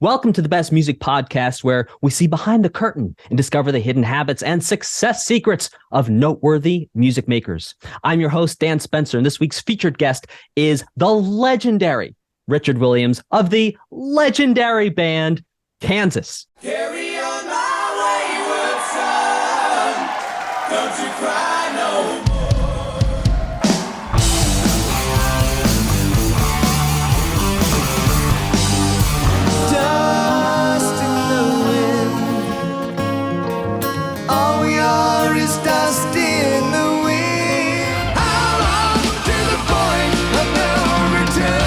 Welcome to the Best Music Podcast, where we see behind the curtain and discover the hidden habits and success secrets of noteworthy music makers. I'm your host, Dan Spencer, and this week's featured guest is the legendary Richard Williams of the legendary band Kansas. Carry on my wayward son, don't you cry no more. Dust in the wind, all we are is dust in the wind. How long to the point of no return?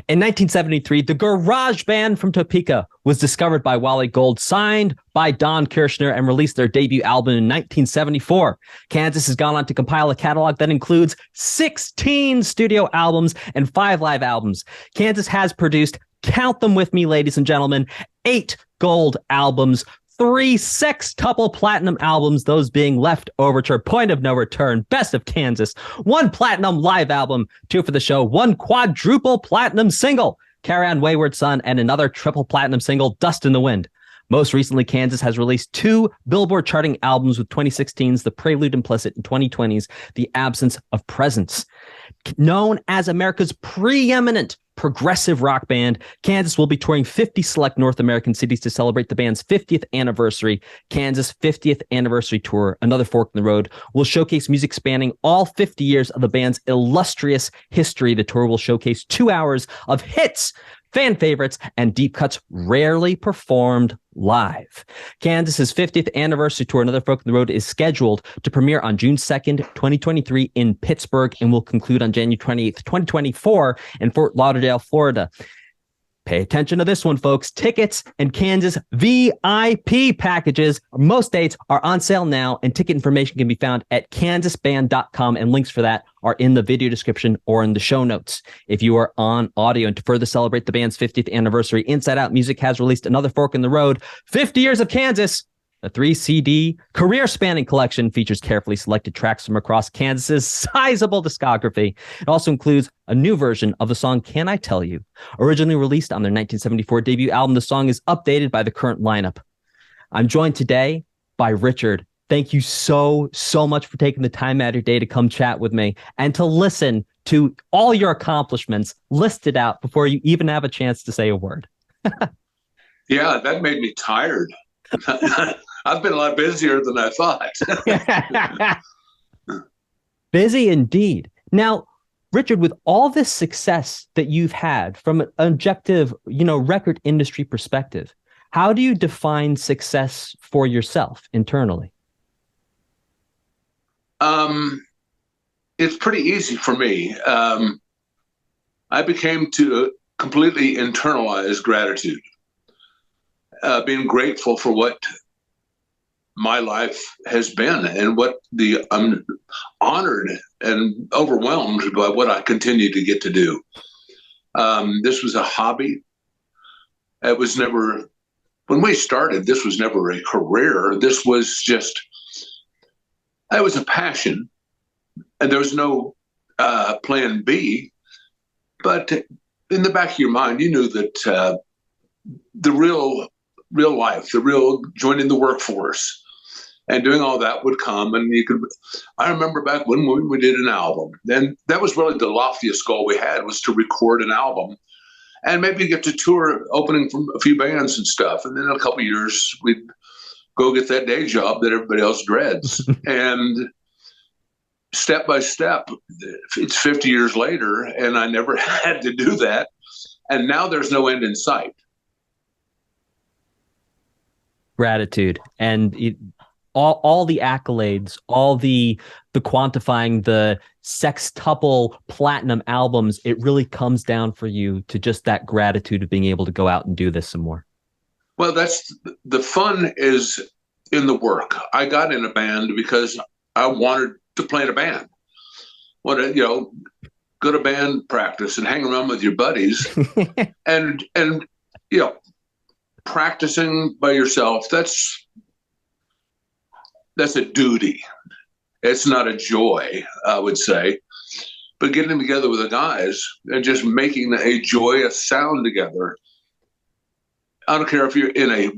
In 1973, the garage band from Topeka was discovered by Wally Gold, signed by Don Kirshner, and released their debut album in 1974. Kansas has gone on to compile a catalog that includes 16 studio albums and 5 live albums. Kansas has produced, count them with me, ladies and gentlemen, 8 gold albums, 3 sextuple-Platinum albums, those being Leftoverture, Point of No Return, Best of Kansas, 1 platinum live album, 2 for the show, 1 quadruple-Platinum single, Carry On Wayward Son, and another triple-Platinum single, Dust in the Wind. Most recently, Kansas has released 2 Billboard charting albums, with 2016's The Prelude Implicit and 2020's The Absence of Presence. Known as America's preeminent progressive rock band, Kansas will be touring 50 select North American cities to celebrate the band's 50th anniversary. Kansas' 50th anniversary tour, Another Fork in the Road, will showcase music spanning all 50 years of the band's illustrious history. The tour will showcase 2 hours of hits, fan favorites, and deep cuts rarely performed live. Kansas's 50th anniversary tour, Another Fork in the Road, is scheduled to premiere on June 2nd, 2023 in Pittsburgh, and will conclude on January 28th, 2024 in Fort Lauderdale, Florida. Pay attention to this one, folks. Tickets and Kansas VIP packages, most dates, are on sale now, and ticket information can be found at kansasband.com, and links for that are in the video description or in the show notes. If you are on audio, and to further celebrate the band's 50th anniversary, Inside Out Music has released Another Fork in the Road, 50 Years of Kansas. The 3-CD career-spanning collection features carefully selected tracks from across Kansas's sizable discography. It also includes a new version of the song Can I Tell You? Originally released on their 1974 debut album, the song is updated by the current lineup. I'm joined today by Richard. Thank you so much for taking the time out of your day to come chat with me and to listen to all your accomplishments listed out before you even have a chance to say a word. Yeah, that made me tired. I've been a lot busier than I thought. Busy indeed. Now, Richard, with all this success that you've had from an objective, record industry perspective, how do you define success for yourself internally? It's pretty easy for me. I became to completely internalize gratitude, being grateful for what my life has been, and I'm honored and overwhelmed by what I continue to get to do. This was a hobby. It was never, when we started, this was never a career. This was just, it was a passion, and there was no plan B. But in the back of your mind, you knew that the real life, the real joining the workforce and doing all that would come. And I remember back when we did an album, and that was really the loftiest goal we had, was to record an album and maybe get to tour, opening from a few bands and stuff. And then in a couple of years, we'd go get that day job that everybody else dreads. And step by step, it's 50 years later, and I never had to do that. And now there's no end in sight. Gratitude and all the accolades, all the quantifying, the sextuple-Platinum albums, it really comes down for you to just that gratitude of being able to go out and do this some more. Well, that's the fun is in the work. I got in a band because I wanted to play in a band. Go to band practice and hang around with your buddies and practicing by yourself. That's a duty. It's not a joy, I would say. But getting together with the guys and just making a joyous sound together, I don't care if you're in a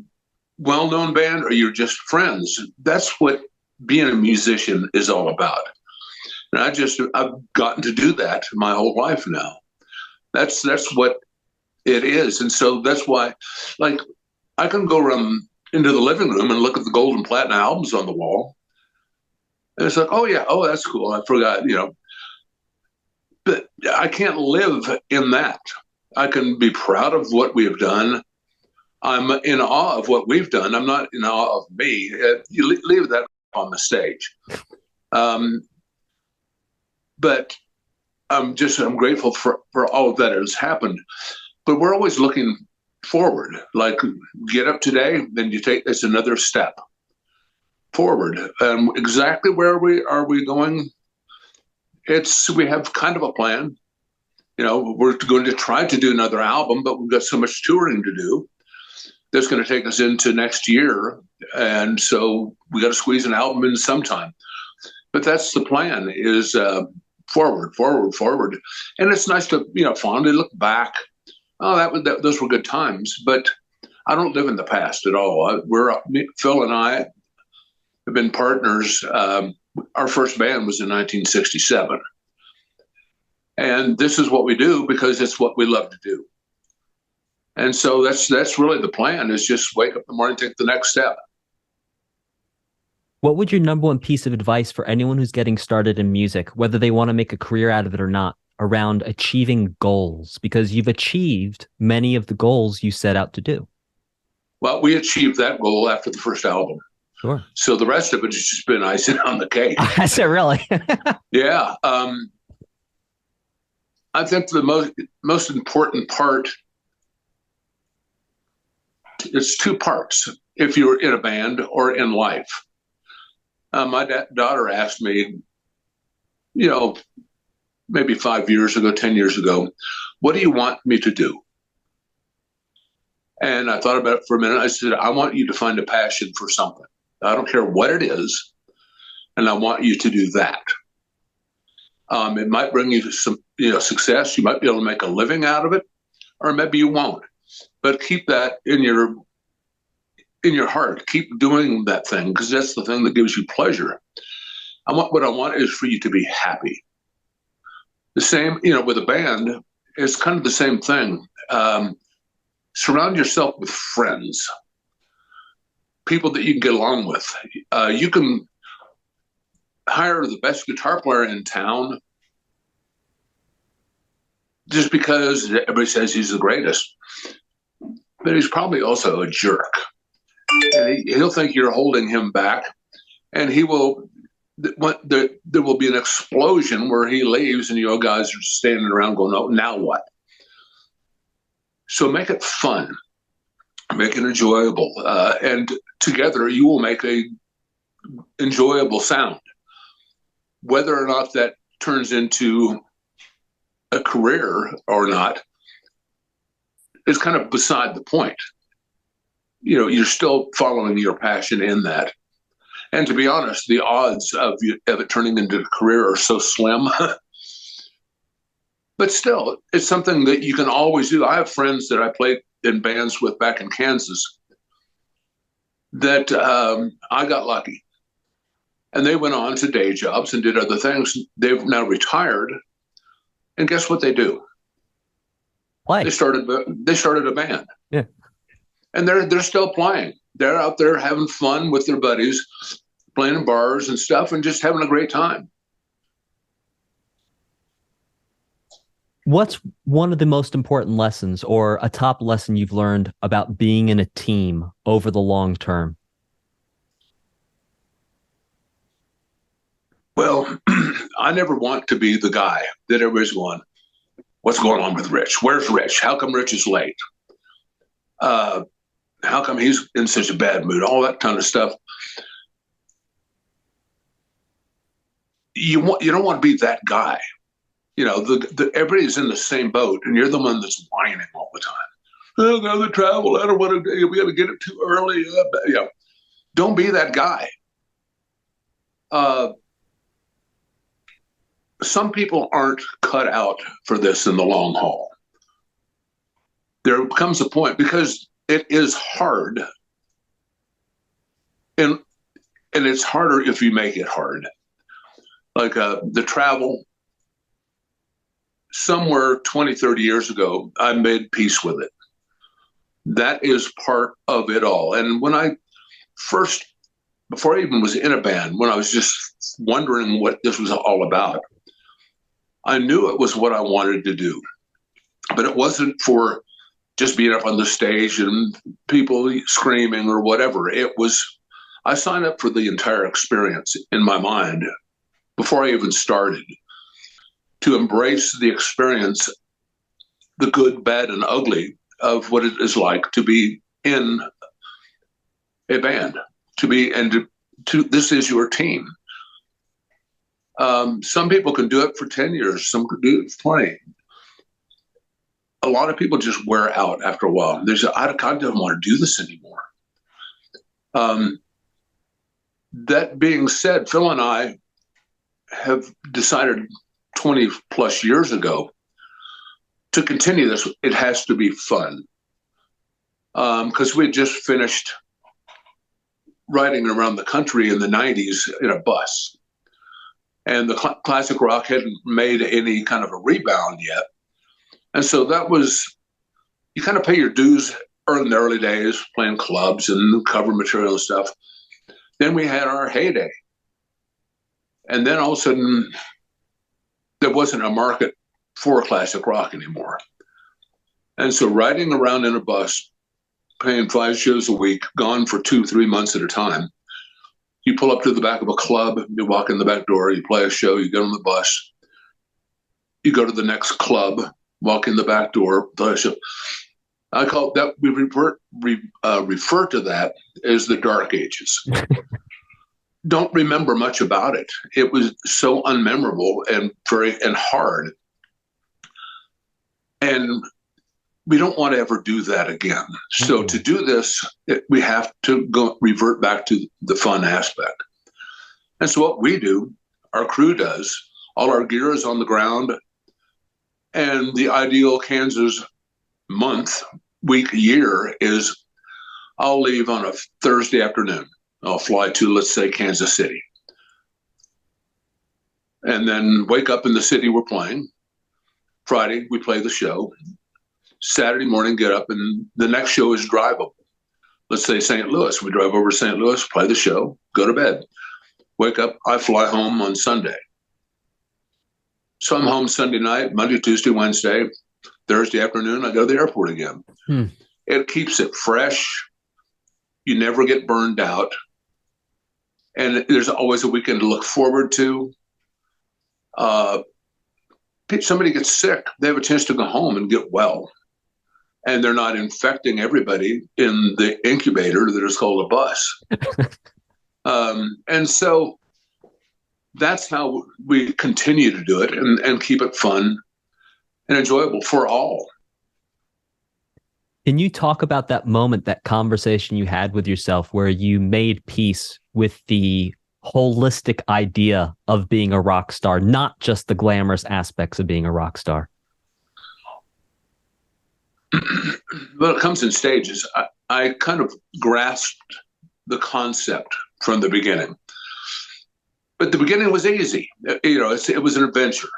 well-known band or you're just friends, that's what being a musician is all about. And I've gotten to do that my whole life now. That's what it is. And so that's why, like, I can go around into the living room and look at the gold and platinum albums on the wall. And it's like, oh yeah, oh, that's cool. I forgot, but I can't live in that. I can be proud of what we have done. I'm in awe of what we've done. I'm not in awe of me. You leave that on the stage. But I'm grateful for all of that has happened. But we're always looking forward. Like, get up today, then it's another step forward. Exactly where are we going? We have kind of a plan. We're going to try to do another album, but we've got so much touring to do that's going to take us into next year. And so we got to squeeze an album in sometime. But that's the plan, is forward. And it's nice to, fondly look back. Oh, those were good times. But I don't live in the past at all. Phil and I have been partners. Our first band was in 1967. And this is what we do because it's what we love to do. And so that's really the plan, is just wake up in the morning, take the next step. What would your number one piece of advice for anyone who's getting started in music, whether they want to make a career out of it or not, around achieving goals? Because you've achieved many of the goals you set out to do. Well, we achieved that goal after the first album. Sure. So the rest of it has just been icing on the cake. Is it really? Yeah. I think the most important part, it's two parts if you're in a band or in life. My daughter asked me, maybe 5 years ago, 10 years ago, what do you want me to do? And I thought about it for a minute. I said, I want you to find a passion for something. I don't care what it is, and I want you to do that. It might bring you some, success. You might be able to make a living out of it, or maybe you won't. But keep that in your heart. Keep doing that thing, because that's the thing that gives you pleasure. What I want is for you to be happy. The same, with a band, it's kind of the same thing. Surround yourself with friends, people that you can get along with. You can hire the best guitar player in town just because everybody says he's the greatest, but he's probably also a jerk. And he'll think you're holding him back, and there will be an explosion where he leaves and you guys are standing around going, oh, now what? So make it fun, make it enjoyable, and together you will make a enjoyable sound. Whether or not that turns into a career or not is kind of beside the point. You're still following your passion in that. And to be honest, the odds of it turning into a career are so slim. But still, it's something that you can always do. I have friends that I played in bands with back in Kansas that I got lucky. And they went on to day jobs and did other things. They've now retired. And guess what they do? Play. They started a band. Yeah. And they're still playing. They're out there having fun with their buddies, playing in bars and stuff, and just having a great time. What's one of the most important lessons, or a top lesson you've learned about being in a team over the long term? Well, I never want to be the guy that everybody's going, what's going on with Rich? Where's Rich? How come Rich is late? How come he's in such a bad mood? All that kind of stuff. You don't want to be that guy. Everybody's in the same boat, and you're the one that's whining all the time. Oh, got to travel. I don't want to. We got to get it too early. Don't be that guy. some people aren't cut out for this in the long haul. There comes a point, because it is hard, and it's harder if you make it hard. Like the travel, somewhere 20, 30 years ago, I made peace with it. That is part of it all. And when I first, before I even was in a band, when I was just wondering what this was all about, I knew it was what I wanted to do. But it wasn't for just being up on the stage and people screaming or whatever. It was, I signed up for the entire experience in my mind before I even started, to embrace the experience, the good, bad, and ugly of what it is like to be in a band, to be, and to this is your team. Some people can do it for 10 years, some could do it for 20. A lot of people just wear out after a while. They say, I don't want to do this anymore. That being said, Phil and I have decided 20 plus years ago to continue this. It has to be fun. Because we just finished riding around the country in the 90s in a bus. And the classic rock hadn't made any kind of a rebound yet. And so that was, you kind of pay your dues in the early days, playing clubs and cover material and stuff. Then we had our heyday. And then all of a sudden, there wasn't a market for classic rock anymore. And so riding around in a bus, playing 5 shows a week, gone for 2-3 months at a time. You pull up to the back of a club, you walk in the back door, you play a show, you get on the bus, you go to the next club, walk in the back door, play a show. I call that, we refer to that as the dark ages. Don't remember much about it. It was so unmemorable and hard. And we don't want to ever do that again. So to do this, we have to revert back to the fun aspect. And so what we do, our crew does, all our gear is on the ground, and the ideal Kansas month, week, year is I'll leave on a Thursday afternoon. I'll fly to, let's say, Kansas City. And then wake up in the city we're playing. Friday, we play the show. Saturday morning, get up, and the next show is drivable. Let's say St. Louis. We drive over to St. Louis, play the show, go to bed. Wake up, I fly home on Sunday. So I'm home Sunday night, Monday, Tuesday, Wednesday. Thursday afternoon, I go to the airport again. It keeps it fresh. You never get burned out. And there's always a weekend to look forward to. Somebody gets sick, they have a chance to go home and get well. And they're not infecting everybody in the incubator that is called a bus. And so that's how we continue to do it and keep it fun and enjoyable for all. Can you talk about that moment, that conversation you had with yourself where you made peace with the holistic idea of being a rock star, not just the glamorous aspects of being a rock star? Well, it comes in stages. I kind of grasped the concept from the beginning. But the beginning was easy. You know, it was an adventure.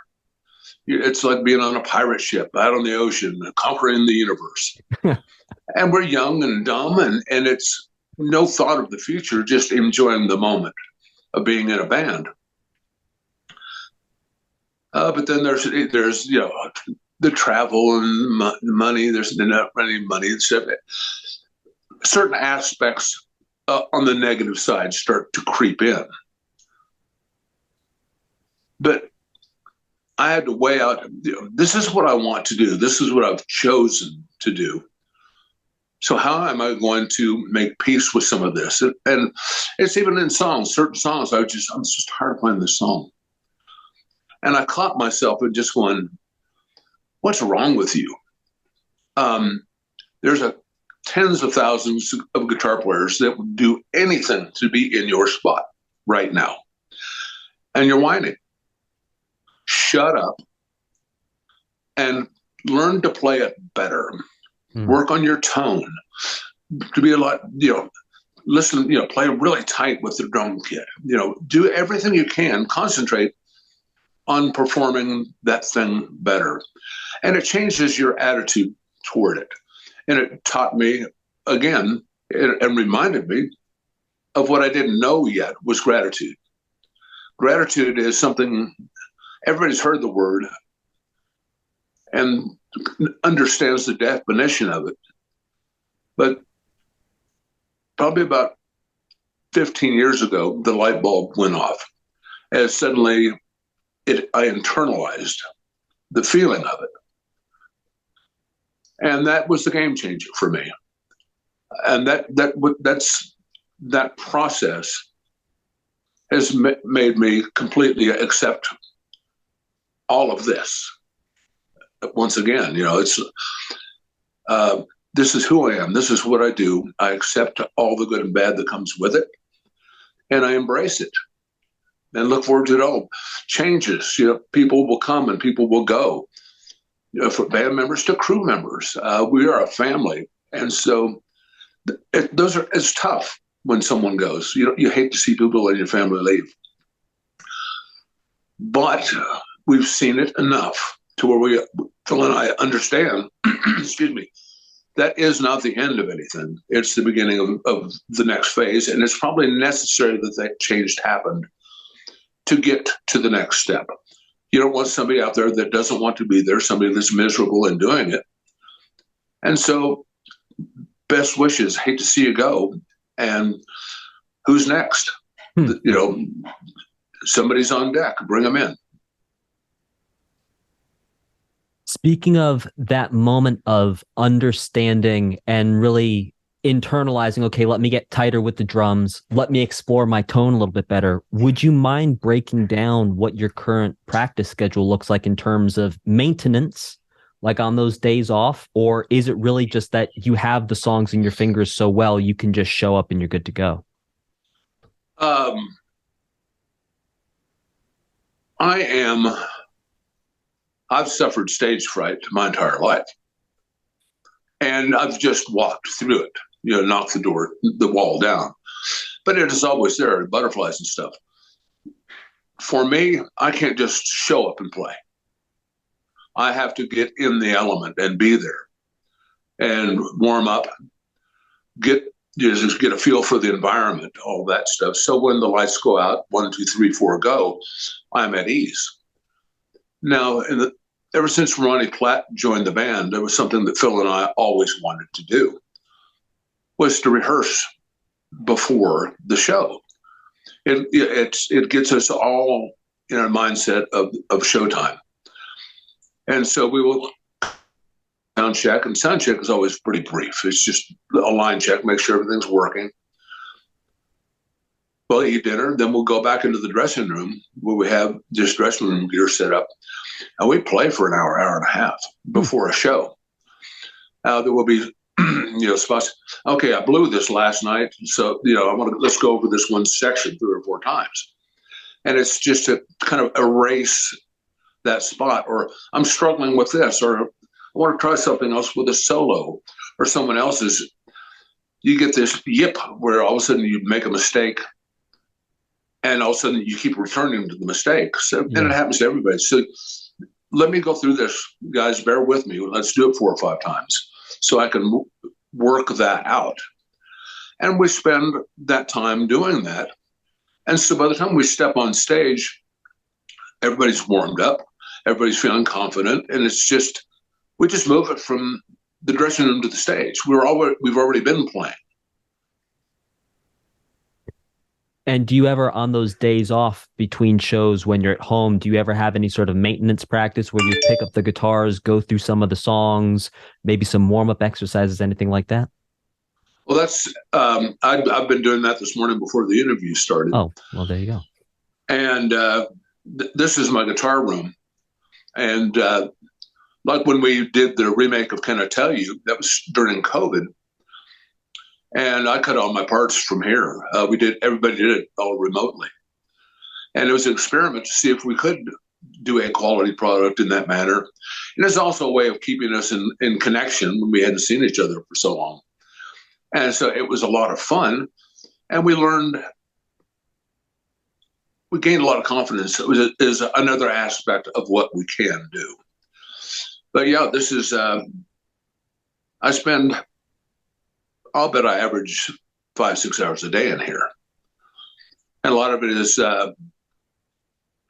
It's like being on a pirate ship out on the ocean, conquering the universe. And we're young and dumb, and it's no thought of the future, just enjoying the moment of being in a band. But then there's you know, the travel and money. There's not any money. Certain aspects on the negative side start to creep in. But I had to weigh out, you know, this is what I want to do. This is what I've chosen to do. So how am I going to make peace with some of this? And it's even in songs, certain songs, I'm just tired of playing this song. And I caught myself in just going, what's wrong with you? There's tens of thousands of guitar players that would do anything to be in your spot right now. And you're whining. shut up and learn to play it better. Work on your tone, to be a lot, listen, play really tight with the drum kit, do everything you can, concentrate on performing that thing better. And it changes your attitude toward it. And it taught me, again, and reminded me of what I didn't know yet was gratitude. Gratitude is something, everybody's heard the word and understands the definition of it. But probably about 15 years ago, the light bulb went off as suddenly I internalized the feeling of it. And that was the game changer for me. And that process has made me completely accept all of this. Once again, it's this is who I am. This is what I do. I accept all the good and bad that comes with it, and I embrace it and look forward to it all. Changes, people will come and people will go. From band members to crew members, we are a family, and so it's tough when someone goes. You hate to see people in your family leave, but we've seen it enough to where Phil and I understand, excuse me, that is not the end of anything. It's the beginning of the next phase, and it's probably necessary that change happened to get to the next step. You don't want somebody out there that doesn't want to be there, somebody that's miserable in doing it. And so best wishes, hate to see you go. And who's next? Somebody's on deck, bring them in. Speaking of that moment of understanding and really internalizing, okay, let me get tighter with the drums, let me explore my tone a little bit better. Would you mind breaking down what your current practice schedule looks like in terms of maintenance, like on those days off? Or is it really just that you have the songs in your fingers so well, you can just show up and you're good to go? I've suffered stage fright my entire life. And I've just walked through it, knocked the wall down. But it is always there, butterflies and stuff. For me, I can't just show up and play. I have to get in the element and be there and warm up, get a feel for the environment, all that stuff. So when the lights go out, 1, 2, 3, 4, go, I'm at ease. Now, ever since Ronnie Platt joined the band, there was something that Phil and I always wanted to do, was to rehearse before the show. It gets us all in a mindset of showtime. And so we will sound check, and sound check is always pretty brief. It's just a line check, make sure everything's working. We'll eat dinner, then we'll go back into the dressing room where we have this dressing room gear set up, and we play for an hour, hour and a half before a show. There will be, spots. Okay, I blew this last night, so let's go over this one section 3 or 4 times, and it's just to kind of erase that spot. Or I'm struggling with this, or I want to try something else with a solo, or someone else's. You get this yip where all of a sudden you make a mistake. And all of a sudden you keep returning to the mistakes. And it happens to everybody. So let me go through this, guys, bear with me. Let's do it 4 or 5 times so I can work that out. And we spend that time doing that. And so by the time we step on stage, everybody's warmed up, everybody's feeling confident. And we just move it from the dressing room to the stage. We've already been playing. And do you ever, on those days off between shows when you're at home, do you ever have any sort of maintenance practice where you pick up the guitars, go through some of the songs, maybe some warm-up exercises, anything like that? Well, that's I've been doing that this morning before the interview started. Oh, well, there you go. And this is my guitar room. And like when we did the remake of Can I Tell You, that was during COVID. And I cut all my parts from here. Everybody did it all remotely. And it was an experiment to see if we could do a quality product in that manner. And it's also a way of keeping us in connection when we hadn't seen each other for so long. And so it was a lot of fun. And we gained a lot of confidence. It is another aspect of what we can do. But yeah, this is, I'll bet I average 5-6 hours a day in here. And a lot of it is,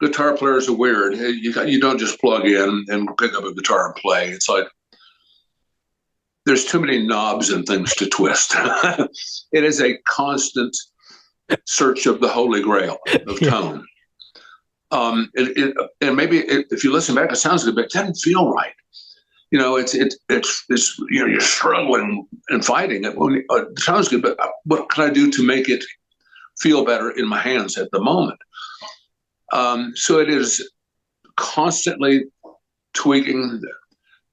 guitar players are weird. You don't just plug in and pick up a guitar and play. It's like there's too many knobs and things to twist. It is a constant search of the holy grail of tone. And maybe if you listen back, it sounds good, but it doesn't feel right. It's you're struggling and fighting it. Well, it sounds good, but what can I do to make it feel better in my hands at the moment? So it is constantly tweaking.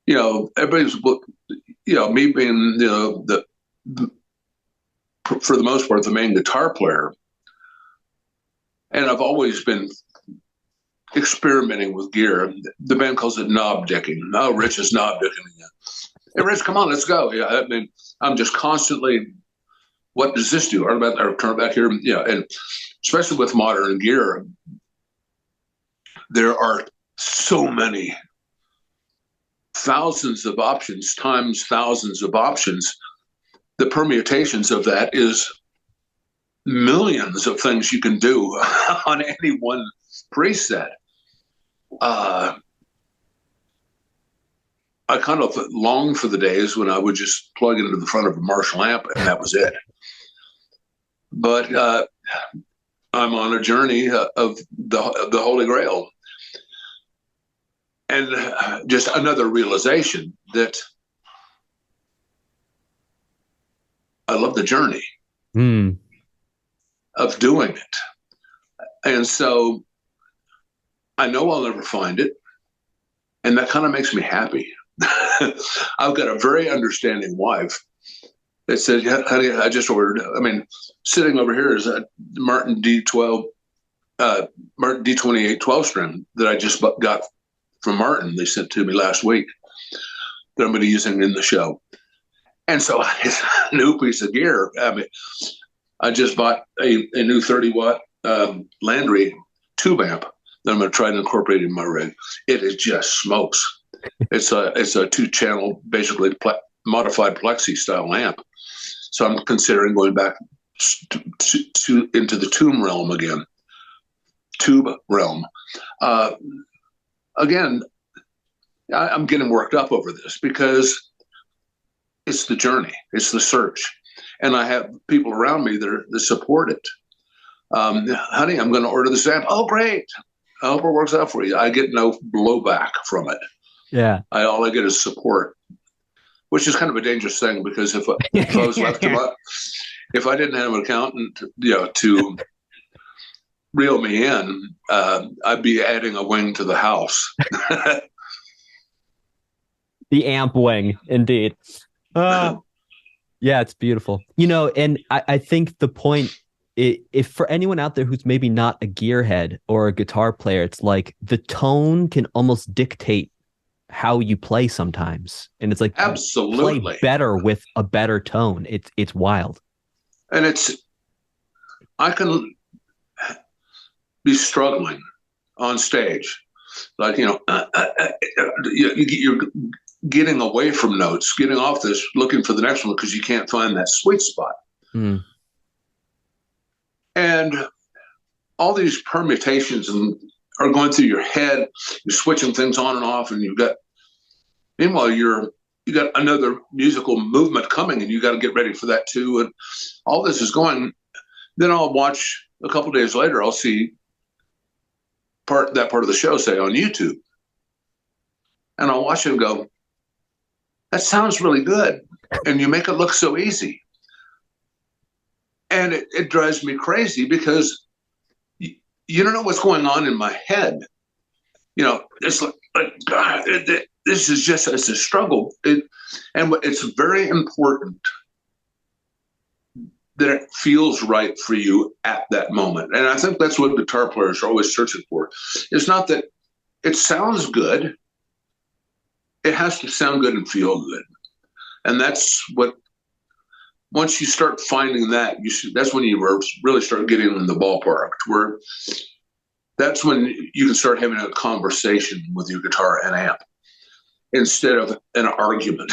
Everybody's, me being for the most part the main guitar player, and I've always been experimenting with gear. The band calls it knob dicking. Oh, Rich is knob dicking again. Hey, Rich, come on, let's go. Yeah, I mean, I'm just constantly, what does this do? Or turn it back here. Yeah, and especially with modern gear, there are so many thousands of options times thousands of options. The permutations of that is millions of things you can do on any one preset. I kind of long for the days when I would just plug it into the front of a Marshall amp and that was it. But I'm on a journey of the Holy Grail. And just another realization that I love the journey of doing it. And so I know I'll never find it. And that kind of makes me happy. I've got a very understanding wife that said, yeah, honey, I just ordered, sitting over here is a Martin D28 12 string that I just got from Martin. They sent to me last week that I'm going to be using in the show. And so it's a new piece of gear. I just bought a new 30-watt Landry tube amp that I'm going to try and incorporate in my rig. It is just smokes. It's a 2-channel, basically modified Plexi style amp. So I'm considering going back to into the tube realm again. Again, I'm getting worked up over this because it's the journey, it's the search, and I have people around me that support it. Honey, I'm going to order this amp. Oh, great! I hope it works out for you. I get no blowback from it. Yeah, all I get is support, which is kind of a dangerous thing because if I was left to if I didn't have an accountant, to reel me in, I'd be adding a wing to the house. The amp wing, indeed. Yeah, it's beautiful. And I think the point, if for anyone out there who's maybe not a gearhead or a guitar player, it's like the tone can almost dictate how you play sometimes. And it's like, absolutely play better with a better tone. It's wild. And I can be struggling on stage. Like, you're getting away from notes, getting off this, looking for the next one because you can't find that sweet spot. And all these permutations are going through your head. You're switching things on and off, and meanwhile, you got another musical movement coming, and you got to get ready for that too. And all this is going. Then I'll watch a couple days later. I'll see that part of the show, say on YouTube, and I'll watch it and go, that sounds really good. And you make it look so easy. And it drives me crazy because you don't know what's going on in my head. It's like God, this is just, it's a struggle. And it's very important that it feels right for you at that moment. And I think that's what guitar players are always searching for. It's not that it sounds good. It has to sound good and feel good. And that's what, once you start finding that, that's when you really start getting in the ballpark, where that's when you can start having a conversation with your guitar and amp instead of an argument.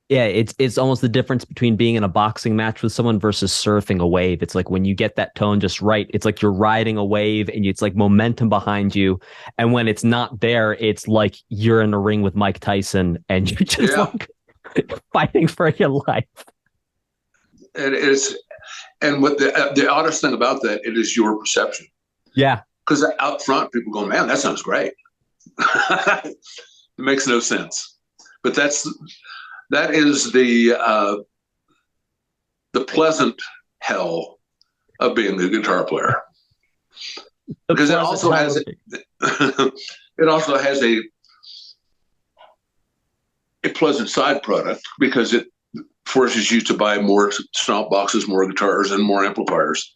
Yeah, it's almost the difference between being in a boxing match with someone versus surfing a wave. It's like when you get that tone just right, it's like you're riding a wave and it's like momentum behind you. And when it's not there, it's like you're in a ring with Mike Tyson and you're just like fighting for your life. It is, and what the oddest thing about that, it is your perception. Yeah. Because out front, people go, man, that sounds great. It makes no sense. But that is the pleasant hell of being a guitar player, because it also has a pleasant side product, because it forces you to buy more stomp boxes, more guitars, and more amplifiers.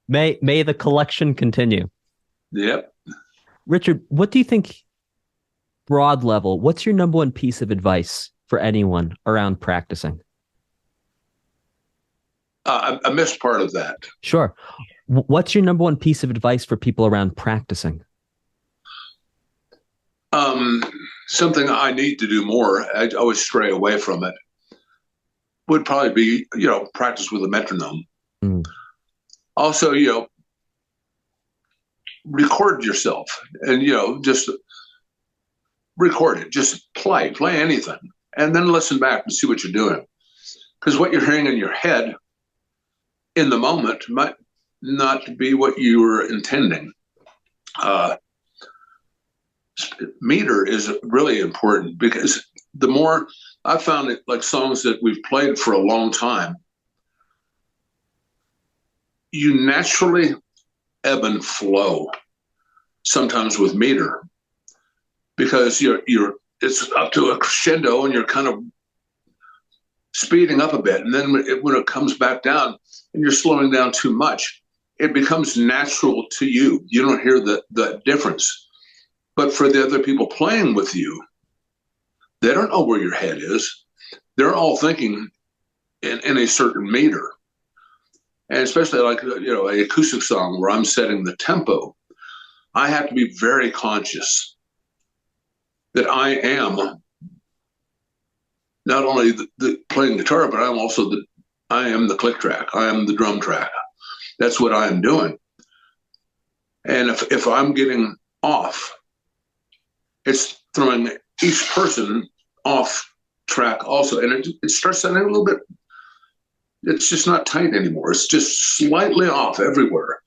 May the collection continue. Yep. Richard, what do you think? Broad level, what's your number one piece of advice for anyone around practicing? I missed part of that. Sure. What's your number one piece of advice for people around practicing? Something I need to do more, I always stray away from it, would probably be, practice with a metronome. Also, record yourself and, just record it, just play anything, and then listen back and see what you're doing. Because what you're hearing in your head in the moment might not be what you were intending. Meter is really important, because the more I found it, like songs that we've played for a long time, you naturally ebb and flow sometimes with meter, because it's up to a crescendo and you're kind of speeding up a bit, and then when it comes back down and you're slowing down too much, it becomes natural to you. You don't hear the difference. But for the other people playing with you, they don't know where your head is. They're all thinking in a certain meter. And especially like, an acoustic song where I'm setting the tempo, I have to be very conscious that I am not only the playing guitar, but I am the click track. I am the drum track. That's what I am doing. And if I'm getting off, it's throwing each person off track also. And it starts sounding a little bit, it's just not tight anymore. It's just slightly off everywhere.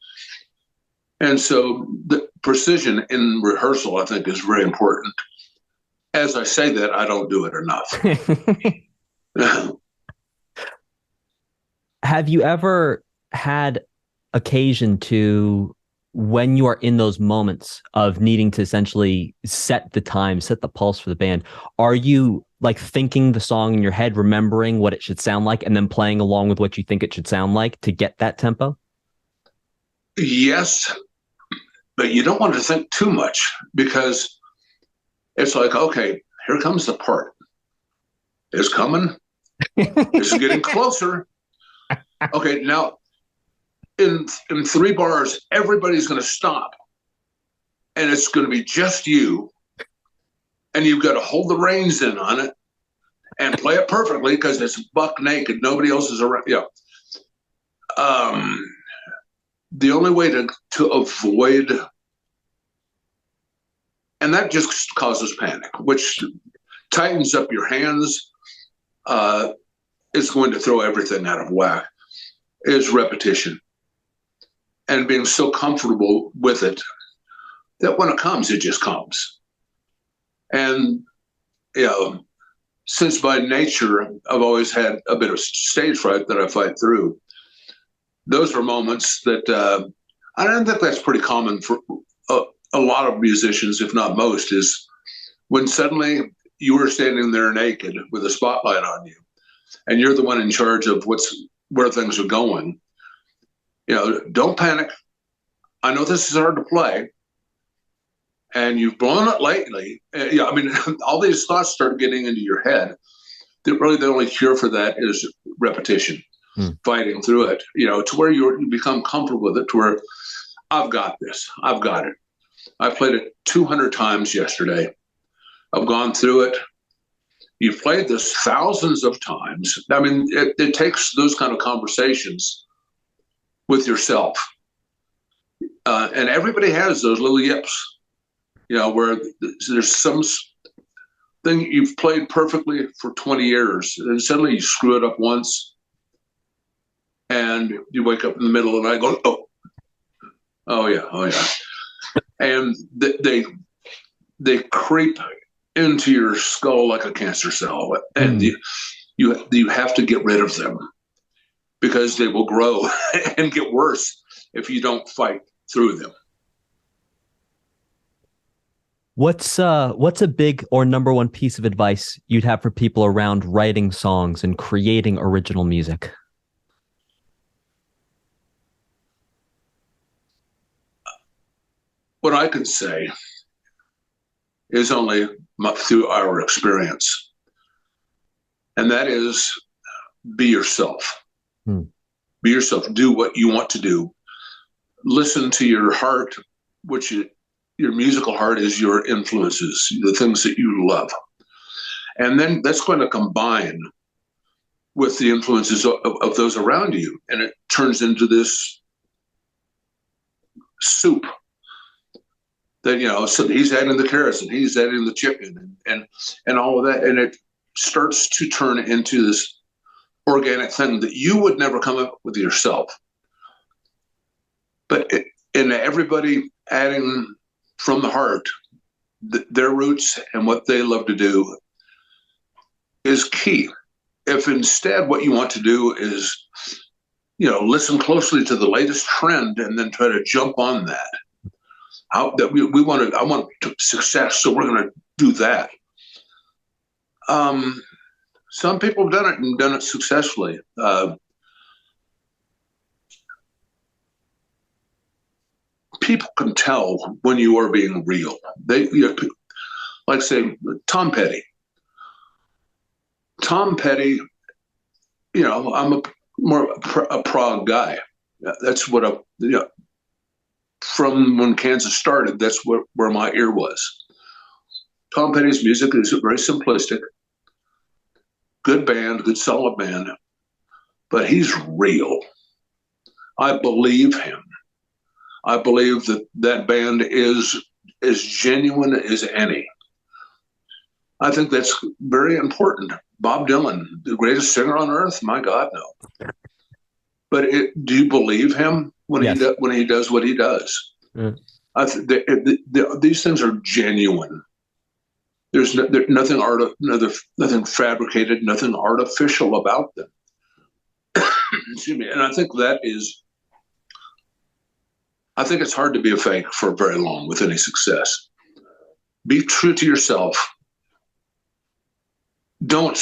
And so the precision in rehearsal, I think, is very important. As I say that, I don't do it enough. Have you ever had occasion to, when you are in those moments of needing to essentially set the time, set the pulse for the band, are you like thinking the song in your head, remembering what it should sound like, and then playing along with what you think it should sound like to get that tempo? Yes, but you don't want to think too much, because it's like, okay, here comes the part. It's coming. It's getting closer. Okay, now in 3 bars, everybody's going to stop, and it's going to be just you, and you've got to hold the reins in on it and play it perfectly, because it's buck naked. Nobody else is around. The only way to avoid, and that just causes panic, which tightens up your hands, is going to throw everything out of whack, is repetition. And being so comfortable with it that when it comes, it just comes. And, since by nature, I've always had a bit of stage fright that I fight through, those are moments that I don't think that's pretty common for a lot of musicians, if not most, is when suddenly you are standing there naked with a spotlight on you, and you're the one in charge of where things are going. Don't panic. I know this is hard to play, and you've blown it lately. All these thoughts start getting into your head. That really the only cure for that is repetition, fighting through it, to where you become comfortable with it, to where I've got this. I've got it. I played it 200 times yesterday. I've gone through it. You've played this thousands of times. It takes those kind of conversations with yourself. And everybody has those little yips, where there's some thing you've played perfectly for 20 years, and suddenly you screw it up once, and you wake up in the middle of the night going, oh yeah. And they creep into your skull like a cancer cell, and you have to get rid of them, because they will grow and get worse if you don't fight through them. What's a big or number one piece of advice you'd have for people around writing songs and creating original music? What I can say is only through our experience, and that is be yourself. Be yourself. Do what you want to do. Listen to your heart, your musical heart is your influences, the things that you love. And then that's going to combine with the influences of those around you. And it turns into this soup that, so he's adding the carrots and he's adding the chicken and all of that. And it starts to turn into this organic thing that you would never come up with yourself. But and everybody adding from the heart, their roots and what they love to do is key. If instead what you want to do is, listen closely to the latest trend and then try to jump on that. I want success, so we're going to do that. Some people have done it and done it successfully. People can tell when you are being real. Like say Tom Petty. Tom Petty, I'm a prog guy. That's what from when Kansas started, that's where my ear was. Tom Petty's music is very simplistic, good band, good solid band, but he's real. I believe him. I believe that band is as genuine as any. I think that's very important. Bob Dylan, the greatest singer on earth? My God, no. But do you believe him when Yes. when he does what he does? These things are genuine. There's nothing nothing fabricated, nothing artificial about them. Excuse me. And I think it's hard to be a fake for very long with any success. Be true to yourself. Don't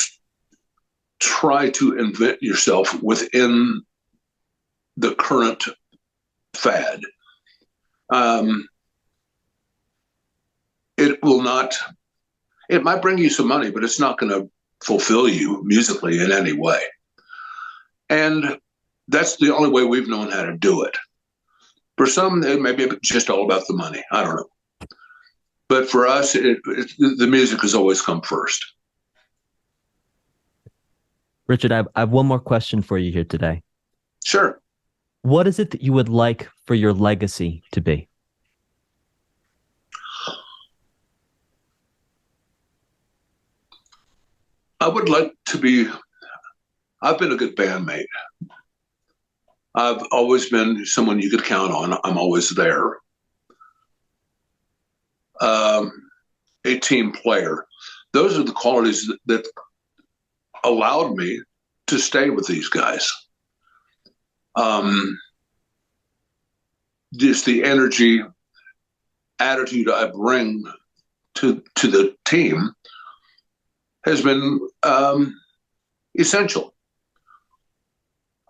try to invent yourself within the current fad. It might bring you some money, but it's not going to fulfill you musically in any way. And that's the only way we've known how to do it. For some, it may be just all about the money. I don't know. But for us, the music has always come first. Richard, I have one more question for you here today. Sure. What is it that you would like for your legacy to be? I would like to be, I've been a good bandmate. I've always been someone you could count on. I'm always there. A team player. Those are the qualities that allowed me to stay with these guys. Just the energy, attitude I bring to the team has been essential.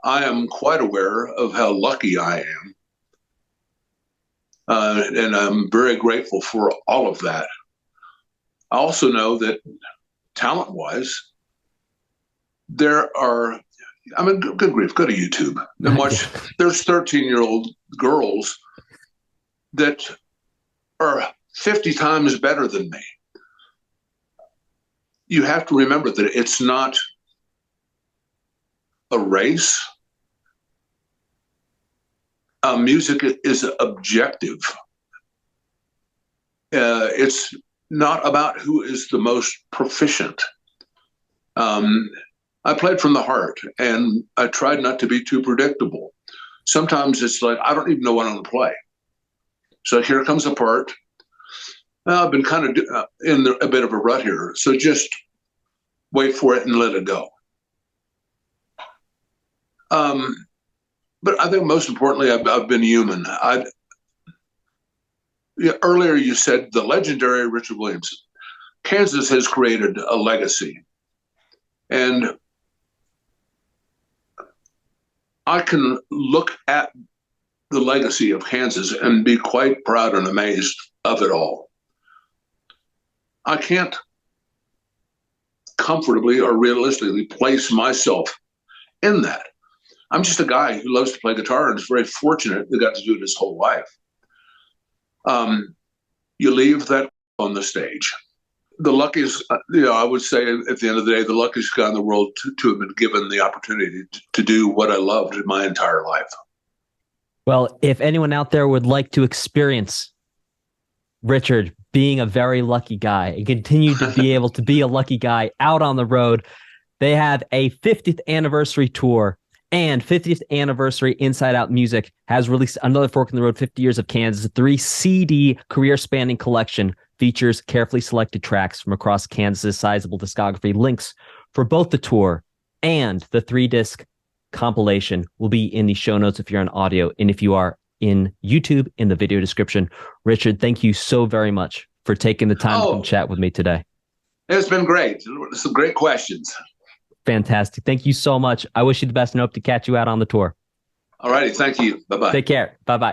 I am quite aware of how lucky I am. And I'm very grateful for all of that. I also know that talent-wise, there are, I mean, good grief, go to YouTube and watch. There's 13-year-old girls that are 50 times better than me. You have to remember that it's not a race. Music is objective. It's not about who is the most proficient. I played from the heart, and I tried not to be too predictable. Sometimes it's like, I don't even know what I'm going to play. So here comes a part. I've been kind of in a bit of a rut here, so just wait for it and let it go. But I think most importantly, I've been human. Earlier you said the legendary Richard Williamson. Kansas has created a legacy. And I can look at the legacy of Kansas and be quite proud and amazed of it all. I can't comfortably or realistically place myself in that. I'm just a guy who loves to play guitar and is very fortunate that got to do it his whole life. You leave that on the stage. The luckiest, I would say at the end of the day, the luckiest guy in the world to have been given the opportunity to do what I loved my entire life. Well, if anyone out there would like to experience Richard being a very lucky guy and continue to be able to be a lucky guy out on the road, they have a 50th anniversary tour. And 50th Anniversary Inside Out Music has released another Fork in the Road 50 Years of Kansas, a 3-CD career-spanning collection, features carefully selected tracks from across Kansas' sizable discography. Links for both the tour and the 3-disc compilation will be in the show notes if you're on audio, and if you are in YouTube, in the video description. Richard, thank you so very much for taking the time to come chat with me today. It's been great. Some great questions. Fantastic. Thank you so much. I wish you the best and hope to catch you out on the tour. All righty. Thank you. Bye-bye. Take care. Bye-bye.